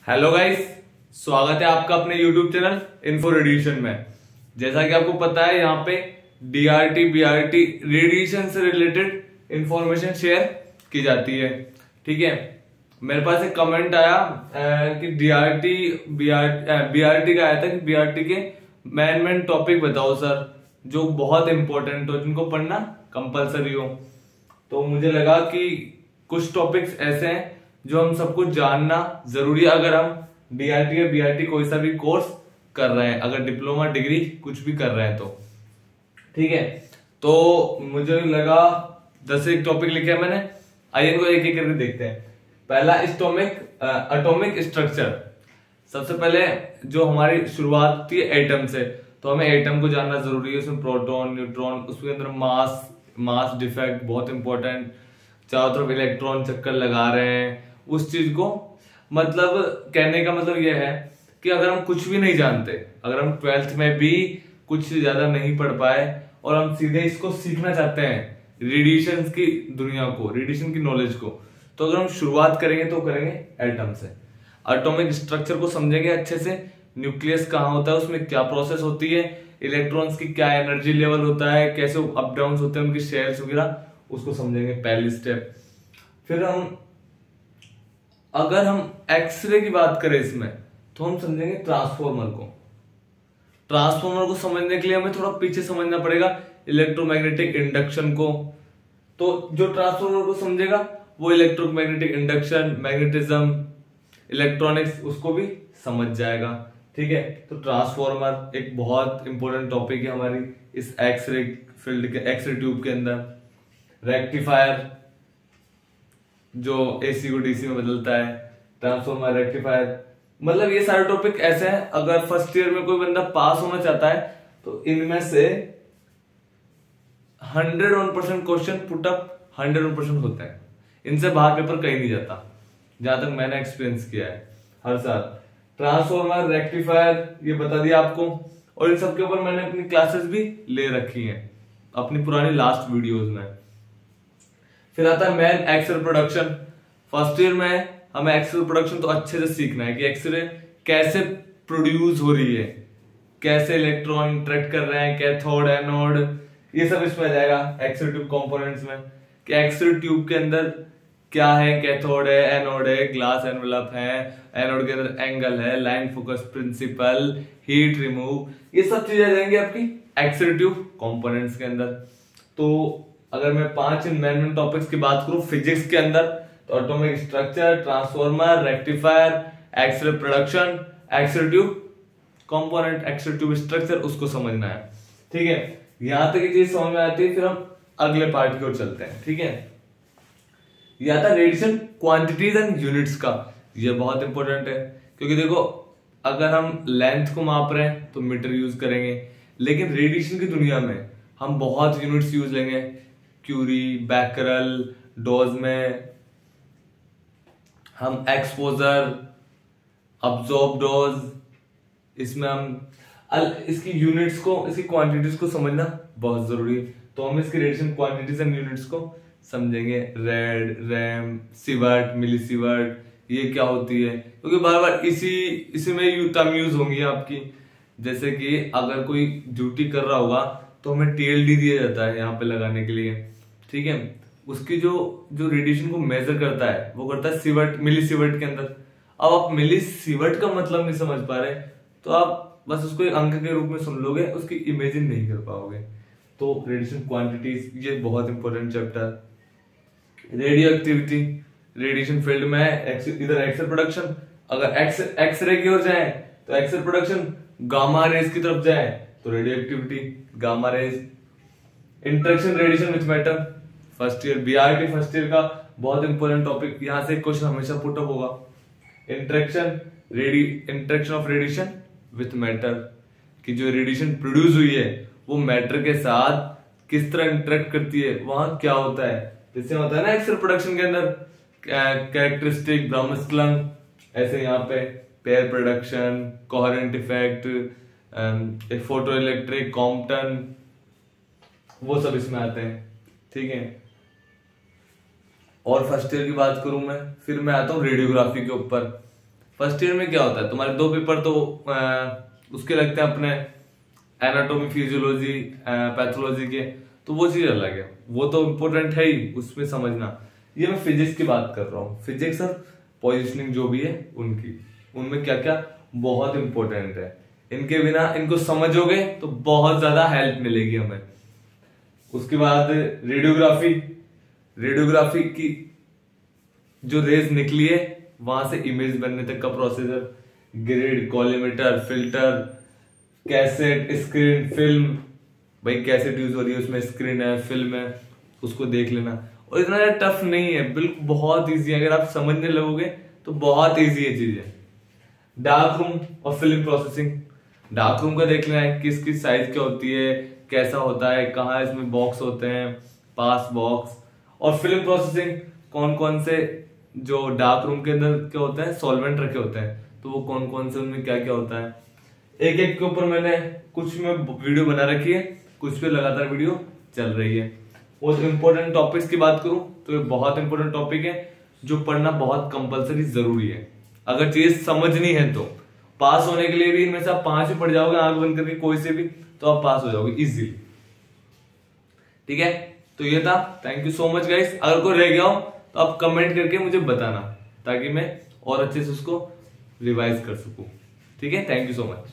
Hello guys, स्वागत है आपका अपने YouTube चैनल इन्फो रेडिएशन में। जैसा कि आपको पता है, यहाँ पे DRT BRT रेडिएशन से रिलेटेड इंफॉर्मेशन शेयर की जाती है। ठीक है, मेरे पास एक कमेंट आया कि BRT का आया था कि BRT के मेन टॉपिक बताओ सर, जो बहुत इंपॉर्टेंट हो, जिनको पढ़ना कंपलसरी हो। तो मुझे लगा कि कुछ टॉपिक्स ऐसे हैं जो हम सबको जानना जरूरी है अगर हम DRT या BRT कोई सा भी कोर्स कर रहे हैं, अगर डिप्लोमा डिग्री कुछ भी कर रहे हैं तो। ठीक है, तो मुझे लगा 10 एक टॉपिक लिखे हैं मैंने, आइए इनको एक एक करके देखते हैं। पहला एटॉमिक स्ट्रक्चर। सबसे पहले जो हमारी शुरुआत होती है एटम से, तो हमें एटम को जानना जरूरी है। उसमें प्रोटॉन, न्यूट्रॉन, उसके अंदर मास डिफेक्ट बहुत इंपॉर्टेंट, चारों तरफ इलेक्ट्रॉन चक्कर लगा रहे हैं, उस चीज को मतलब कहने का मतलब यह है कि अगर हम कुछ भी नहीं जानते, अगर हम 12th में भी कुछ ज्यादा नहीं पढ़ पाए और हम सीधे इसको सीखना चाहते हैं, रेडिएशन की दुनिया को, रेडिएशन की नॉलेज को, तो अगर हम शुरुआत करेंगे तो करेंगे एटम से। एटॉमिक स्ट्रक्चर को समझेंगे अच्छे से, न्यूक्लियस कहाँ होता है, उसमें क्या प्रोसेस होती है, इलेक्ट्रॉन्स की क्या एनर्जी लेवल होता है, कैसे अप डाउन होते हैं उनकी शेल्स वगैरह, उसको समझेंगे पहली स्टेप। फिर अगर हम एक्सरे की बात करें इसमें, तो हम समझेंगे ट्रांसफॉर्मर को। ट्रांसफॉर्मर को समझने के लिए हमें थोड़ा पीछे समझना पड़ेगा इलेक्ट्रोमैग्नेटिक इंडक्शन को। तो जो ट्रांसफॉर्मर को समझेगा वो इलेक्ट्रोमैग्नेटिक इंडक्शन, मैग्नेटिज्म, इलेक्ट्रॉनिक्स उसको भी समझ जाएगा। ठीक है, तो ट्रांसफॉर्मर एक बहुत इंपॉर्टेंट टॉपिक है हमारी इस एक्सरे फील्ड के, एक्सरे ट्यूब के अंदर। रेक्टिफायर जो AC को DC में बदलता है, ट्रांसफॉर्मर, रेक्टिफायर, मतलब ये सारे टॉपिक ऐसे हैं, अगर फर्स्ट ईयर में कोई बंदा पास होना चाहता है तो इनमें से 101% क्वेश्चन पुटअप 101% होता है। इनसे बाहर पेपर कहीं नहीं जाता, जहां तक मैंने एक्सपीरियंस किया है हर साल। ट्रांसफॉर्मर, रेक्टिफायर ये बता दिया आपको, और इन सब के ऊपर मैंने अपनी क्लासेस भी ले रखी हैं अपनी पुरानी लास्ट वीडियोस में। फिर आता है main X-ray production. First year में हमें एक्सरे प्रोडक्शन तो अच्छे से सीखना है कि एक्सरे कैसे प्रोड्यूस हो रही है, कैसे इलेक्ट्रॉन इंटरेक्ट कर रहे हैं, कैथोड, एनोड, ये सब इसमें आ जाएगा एक्सरे ट्यूब कंपोनेंट्स में। कि एक्सरे ट्यूब के अंदर क्या है, कैथोड है, एनोड है, ग्लास एनवेलप है, एनोड के अंदर एंगल है, line focus principle, heat remove, ये सब चीजें आ जाएंगी आपकी एक्सरे ट्यूब कंपोनेंट्स के अंदर। तो अगर मैं 5 मेन टॉपिक्स की बात करूं फिजिक्स के अंदर, तो atomic structure, transformer, rectifier, X-ray production, X-ray tube component, X-ray tube structure, उसको समझना है। ठीक है, यहां तक ये चीज समझ में आती है। फिर हम अगले पार्ट की ओर चलते हैं। ठीक है, यह आता है रेडिएशन क्वांटिटीज एंड यूनिट्स का। ये बहुत इंपॉर्टेंट है, क्योंकि देखो अगर हम लेंथ को माप रहे हैं तो मीटर यूज करेंगे, लेकिन रेडिएशन की दुनिया में हम बहुत यूनिट्स यूज लेंगे, क्यूरी, बैकरल, डोज में हम एक्सपोजर, अब्जॉर्ब डोज, इसमें हम इसकी यूनिट्स को, इसकी क्वांटिटीज को समझना बहुत जरूरी है। तो हम इसकी रेडिएशन क्वांटिटीज एंड यूनिट्स को समझेंगे। रेड, रैम, सिवर्ट, मिलीसिवर्ट, ये क्या होती है, क्योंकि बार बार इसी में टर्म यूज होंगी आपकी। जैसे कि अगर कोई ड्यूटी कर रहा होगा तो हमें TLD दिया जाता है यहाँ पे लगाने के लिए। ठीक है, उसकी जो रेडिएशन को मेजर करता है वो करता है सिवर्ट, मिलीसिवर्ट के अंदर। अब आप मिलीसिवर्ट का मतलब नहीं समझ पा रहे तो आप बस उसको एक अंक के रूप में सुन लोगे, उसकी इमेजिन नहीं कर पाओगे। तो रेडिएशन क्वांटिटीज ये बहुत important chapter. Radio activity, radiation field में इधर एक्सरे प्रोडक्शन, अगर एक्सरे की ओर जाए तो एक्सरे प्रोडक्शन, गामा रेज की तरफ जाए तो radio activity, gamma rays. Interaction radiation with matter, first year BRT first year का बहुत इंपॉर्टेंट टॉपिक, यहां से क्वेश्चन हमेशा पुट अप होगा। Interaction of radiation with matter, कि जो रेडिएशन प्रोड्यूस हुई है वो मैटर के साथ किस तरह इंटरेक्ट करती है, वहां क्या होता है। जैसे होता है ना एक्सरे प्रोडक्शन के अंदर कैरेक्टरिस्टिक, ब्राउन, ऐसे यहाँ पे pair production, coherent effect, photo electric, Compton, वो सब इसमें आते हैं। ठीक है, और फर्स्ट ईयर की बात करूं मैं, फिर मैं आता हूं रेडियोग्राफी के ऊपर। फर्स्ट ईयर में क्या होता है, तुम्हारे 2 पेपर तो उसके लगते हैं अपने एनाटॉमी, फिजियोलॉजी, पैथोलॉजी के, तो वो चीज अलग है, वो तो इम्पोर्टेंट है ही, उसमें समझना। ये मैं फिजिक्स की बात कर रहा हूँ, फिजिक्स और पोजिशनिंग जो भी है उनकी, उनमें क्या क्या बहुत इंपॉर्टेंट है, इनके बिना इनको समझोगे तो बहुत ज्यादा हेल्प मिलेगी हमें। उसके बाद रेडियोग्राफी, रेडियोग्राफी की जो रेज निकली है वहां से इमेज बनने तक का procedure, grid, collimator, filter, cassette, screen, film, भाई कैसेट यूज हो रही है उसमें स्क्रीन है, फिल्म है, उसको देख लेना। और इतना टफ नहीं है, बिल्कुल बहुत इजी है, अगर आप समझने लगोगे तो बहुत इजी है चीजें। डार्क रूम और फिल्म प्रोसेसिंग, डार्क रूम का देख लेना है किस किस साइज क्या होती है, कैसा होता है, कहाँ इसमें बॉक्स होते हैं, पास बॉक्स। और फिल्म प्रोसेसिंग, कौन कौन से जो डार्क रूम के अंदर क्या होता है, सॉल्वेंट रखे होते हैं, तो वो कौन कौन से उनमें क्या क्या होता है, एक एक के ऊपर मैंने कुछ में वीडियो बना रखी है, कुछ पे लगातार वीडियो चल रही है। और इंपॉर्टेंट टॉपिक्स की बात करूं तो ये बहुत इंपॉर्टेंट टॉपिक है जो पढ़ना बहुत कंपलसरी जरूरी है। अगर चीज समझनी है तो पास होने के लिए भी इनमें से आप 5 भी पढ़ जाओगे आंख बंद करके कोई से भी, तो आप पास हो जाओगे इजीली। ठीक है, तो ये था। Thank you so much guys. अगर कोई रह गया हो तो आप कमेंट करके मुझे बताना ताकि मैं और अच्छे से उसको रिवाइज कर सकूं। ठीक है, थैंक यू सो मच।